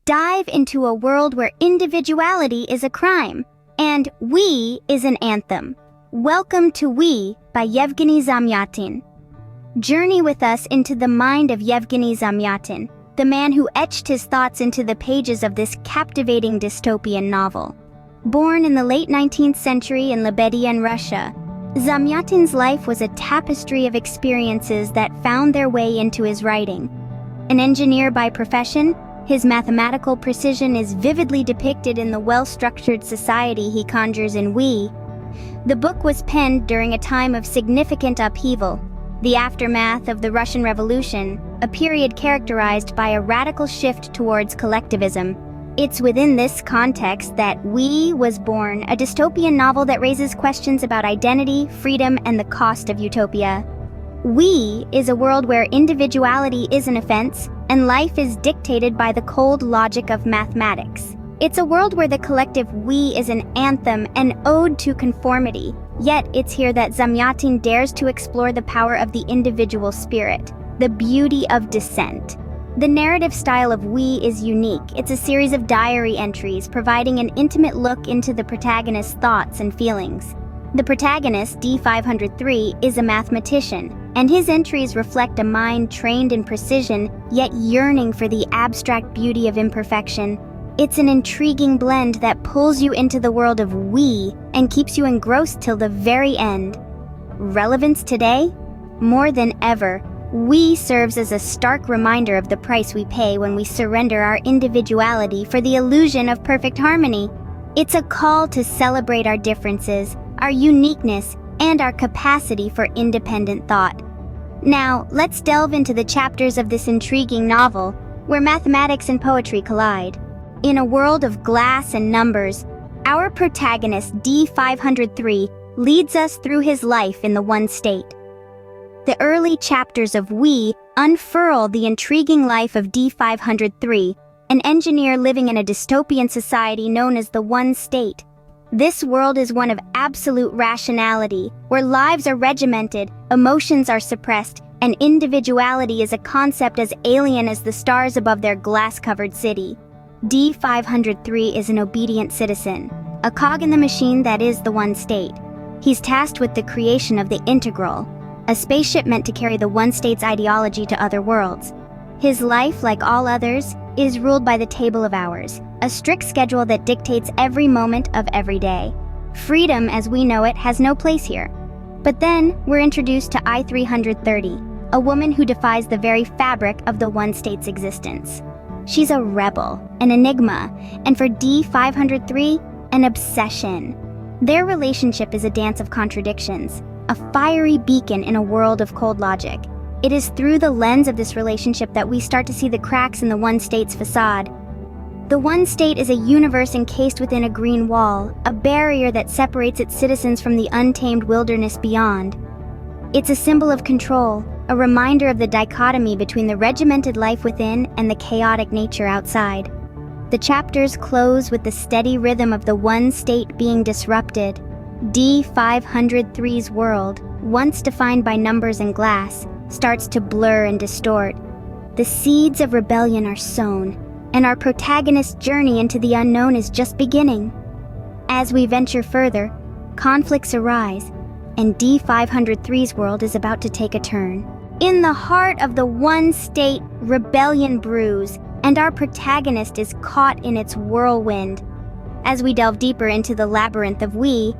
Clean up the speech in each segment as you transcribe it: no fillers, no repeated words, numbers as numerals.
dive into a world where individuality is a crime, and We is an anthem. Welcome to We by Yevgeny Zamyatin. Journey with us into the mind of Yevgeny Zamyatin, the man who etched his thoughts into the pages of this captivating dystopian novel. Born in the late 19th century in Lebedian, Russia, Zamyatin's life was a tapestry of experiences that found their way into his writing. An engineer by profession, his mathematical precision is vividly depicted in the well-structured society he conjures in We. The book was penned during a time of significant upheaval, the aftermath of the Russian Revolution, a period characterized by a radical shift towards collectivism. It's within this context that We was born, a dystopian novel that raises questions about identity, freedom, and the cost of utopia. We is a world where individuality is an offense, and life is dictated by the cold logic of mathematics. It's a world where the collective We is an anthem, an ode to conformity. Yet it's here that Zamyatin dares to explore the power of the individual spirit, the beauty of dissent. The narrative style of We is unique. It's a series of diary entries providing an intimate look into the protagonist's thoughts and feelings. The protagonist, D503, is a mathematician, and his entries reflect a mind trained in precision, yet yearning for the abstract beauty of imperfection. It's an intriguing blend that pulls you into the world of We and keeps you engrossed till the very end. Relevance today? More than ever, We serves as a stark reminder of the price we pay when we surrender our individuality for the illusion of perfect harmony. It's a call to celebrate our differences, our uniqueness, and our capacity for independent thought. Now, let's delve into the chapters of this intriguing novel, where mathematics and poetry collide. In a world of glass and numbers, our protagonist, D503, leads us through his life in the one state. The early chapters of We unfurl the intriguing life of D503, an engineer living in a dystopian society known as the One State. This world is one of absolute rationality, where lives are regimented, emotions are suppressed, and individuality is a concept as alien as the stars above their glass-covered city. D503 is an obedient citizen, a cog in the machine that is the One State. He's tasked with the creation of the Integral, a spaceship meant to carry the One State's ideology to other worlds. His life, like all others, is ruled by the Table of Hours, a strict schedule that dictates every moment of every day. Freedom, as we know it, has no place here. But then, we're introduced to I-330, a woman who defies the very fabric of the One State's existence. She's a rebel, an enigma, and for D503, an obsession. Their relationship is a dance of contradictions, a fiery beacon in a world of cold logic. It is through the lens of this relationship that we start to see the cracks in the One State's facade. The One State is a universe encased within a green wall, a barrier that separates its citizens from the untamed wilderness beyond. It's a symbol of control, a reminder of the dichotomy between the regimented life within and the chaotic nature outside. The chapters close with the steady rhythm of the One State being disrupted. D503's world, once defined by numbers and glass, starts to blur and distort. The seeds of rebellion are sown, and our protagonist's journey into the unknown is just beginning. As we venture further, conflicts arise, and D503's world is about to take a turn. In the heart of the One State, rebellion brews, and our protagonist is caught in its whirlwind. As we delve deeper into the labyrinth of we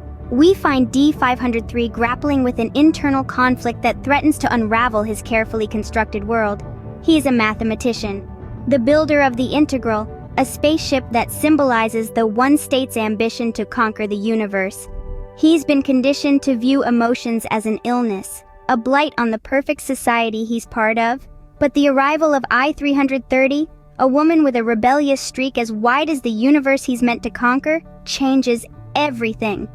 find D503 grappling with an internal conflict that threatens to unravel his carefully constructed world. He is a mathematician, the builder of the Integral, a spaceship that symbolizes the One State's ambition to conquer the universe. He's been conditioned to view emotions as an illness, a blight on the perfect society he's part of. But the arrival of I-330, a woman with a rebellious streak as wide as the universe he's meant to conquer, changes everything.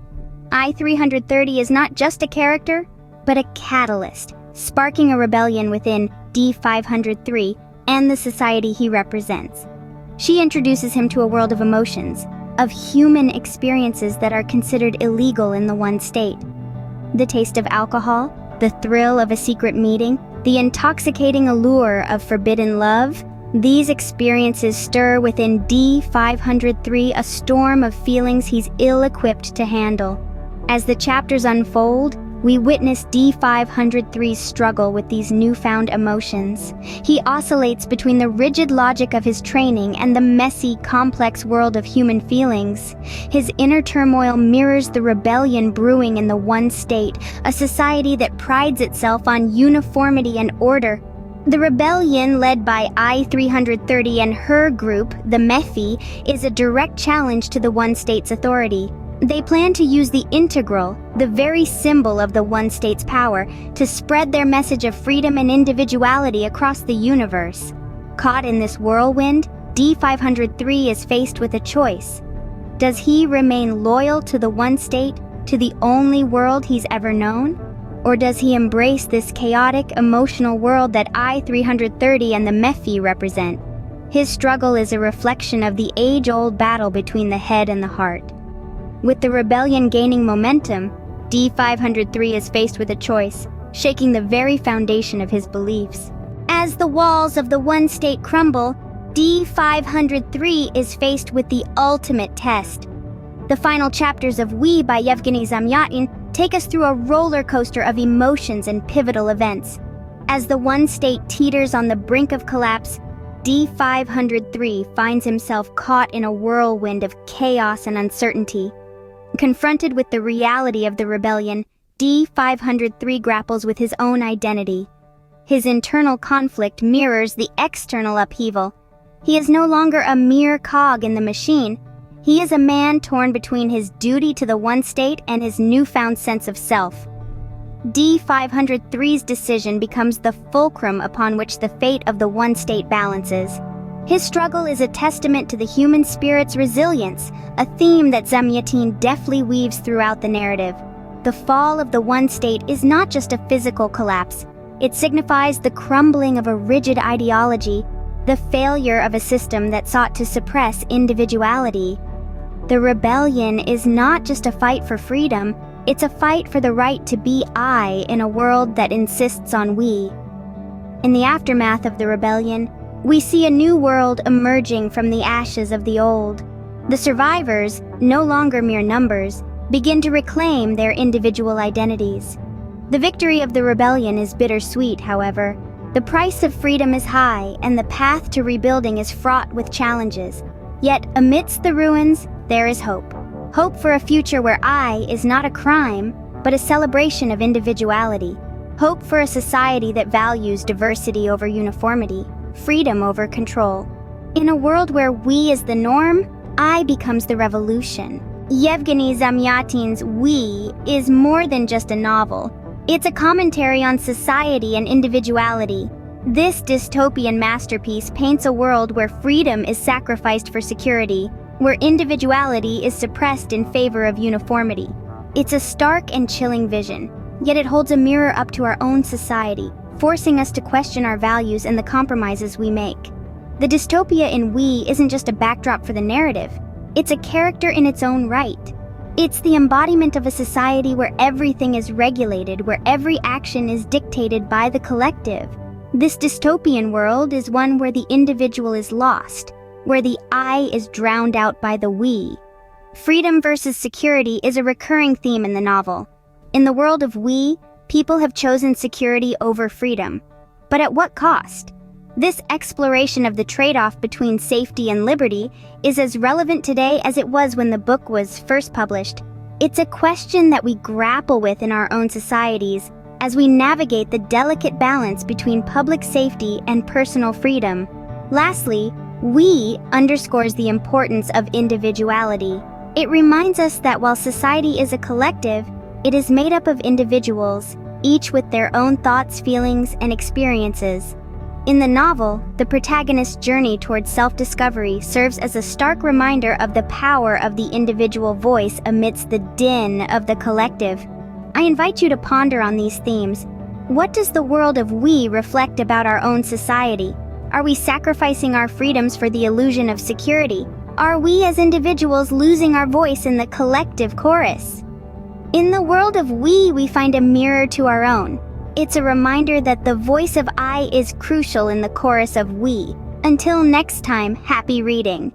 I-330 is not just a character, but a catalyst, sparking a rebellion within D503 and the society he represents. She introduces him to a world of emotions, of human experiences that are considered illegal in the One State. The taste of alcohol, the thrill of a secret meeting, the intoxicating allure of forbidden love, These experiences stir within D503 a storm of feelings he's ill-equipped to handle. As the chapters unfold, we witness D503's struggle with these newfound emotions. He oscillates between the rigid logic of his training and the messy, complex world of human feelings. His inner turmoil mirrors the rebellion brewing in the One State, a society that prides itself on uniformity and order. The rebellion, led by I-330 and her group, the Mephi, is a direct challenge to the One State's authority. They plan to use the integral, the very symbol of the One State's power, to spread their message of freedom and individuality across the universe. Caught in this whirlwind, D503 is faced with a choice. Does he remain loyal to the One State, to the only world he's ever known? Or does he embrace this chaotic, emotional world that I-330 and the Mephi represent? His struggle is a reflection of the age-old battle between the head and the heart. With the rebellion gaining momentum, D503 is faced with a choice, shaking the very foundation of his beliefs. As the walls of the One State crumble, D503 is faced with the ultimate test. The final chapters of We by Yevgeny Zamyatin take us through a roller coaster of emotions and pivotal events. As the One State teeters on the brink of collapse, D503 finds himself caught in a whirlwind of chaos and uncertainty. Confronted with the reality of the rebellion, D503 grapples with his own identity. His internal conflict mirrors the external upheaval. He is no longer a mere cog in the machine. He is a man torn between his duty to the One State and his newfound sense of self. D503's decision becomes the fulcrum upon which the fate of the One State balances. His struggle is a testament to the human spirit's resilience, a theme that Zamyatin deftly weaves throughout the narrative. The fall of the One State is not just a physical collapse. It signifies the crumbling of a rigid ideology, the failure of a system that sought to suppress individuality. The rebellion is not just a fight for freedom, it's a fight for the right to be I in a world that insists on we. In the aftermath of the rebellion, we see a new world emerging from the ashes of the old. The survivors, no longer mere numbers, begin to reclaim their individual identities. The victory of the rebellion is bittersweet, however. The price of freedom is high, and the path to rebuilding is fraught with challenges. Yet, amidst the ruins, there is hope. Hope for a future where I is not a crime, but a celebration of individuality. Hope for a society that values diversity over uniformity, freedom over control. In a world where we is the norm, I becomes the revolution. Yevgeny Zamyatin's We is more than just a novel. It's a commentary on society and individuality. This dystopian masterpiece paints a world where freedom is sacrificed for security, where individuality is suppressed in favor of uniformity. It's a stark and chilling vision, yet it holds a mirror up to our own society, forcing us to question our values and the compromises we make. The dystopia in We isn't just a backdrop for the narrative, it's a character in its own right. It's the embodiment of a society where everything is regulated, where every action is dictated by the collective. This dystopian world is one where the individual is lost, where the I is drowned out by the we. Freedom versus security is a recurring theme in the novel. In the world of We, people have chosen security over freedom. But at what cost? This exploration of the trade-off between safety and liberty is as relevant today as it was when the book was first published. It's a question that we grapple with in our own societies as we navigate the delicate balance between public safety and personal freedom. Lastly, We underscores the importance of individuality. It reminds us that while society is a collective, it is made up of individuals, each with their own thoughts, feelings, and experiences. In the novel, the protagonist's journey towards self-discovery serves as a stark reminder of the power of the individual voice amidst the din of the collective. I invite you to ponder on these themes. What does the world of We reflect about our own society? Are we sacrificing our freedoms for the illusion of security? Are we as individuals losing our voice in the collective chorus? In the world of we find a mirror to our own. It's a reminder that the voice of I is crucial in the chorus of we. Until next time, happy reading.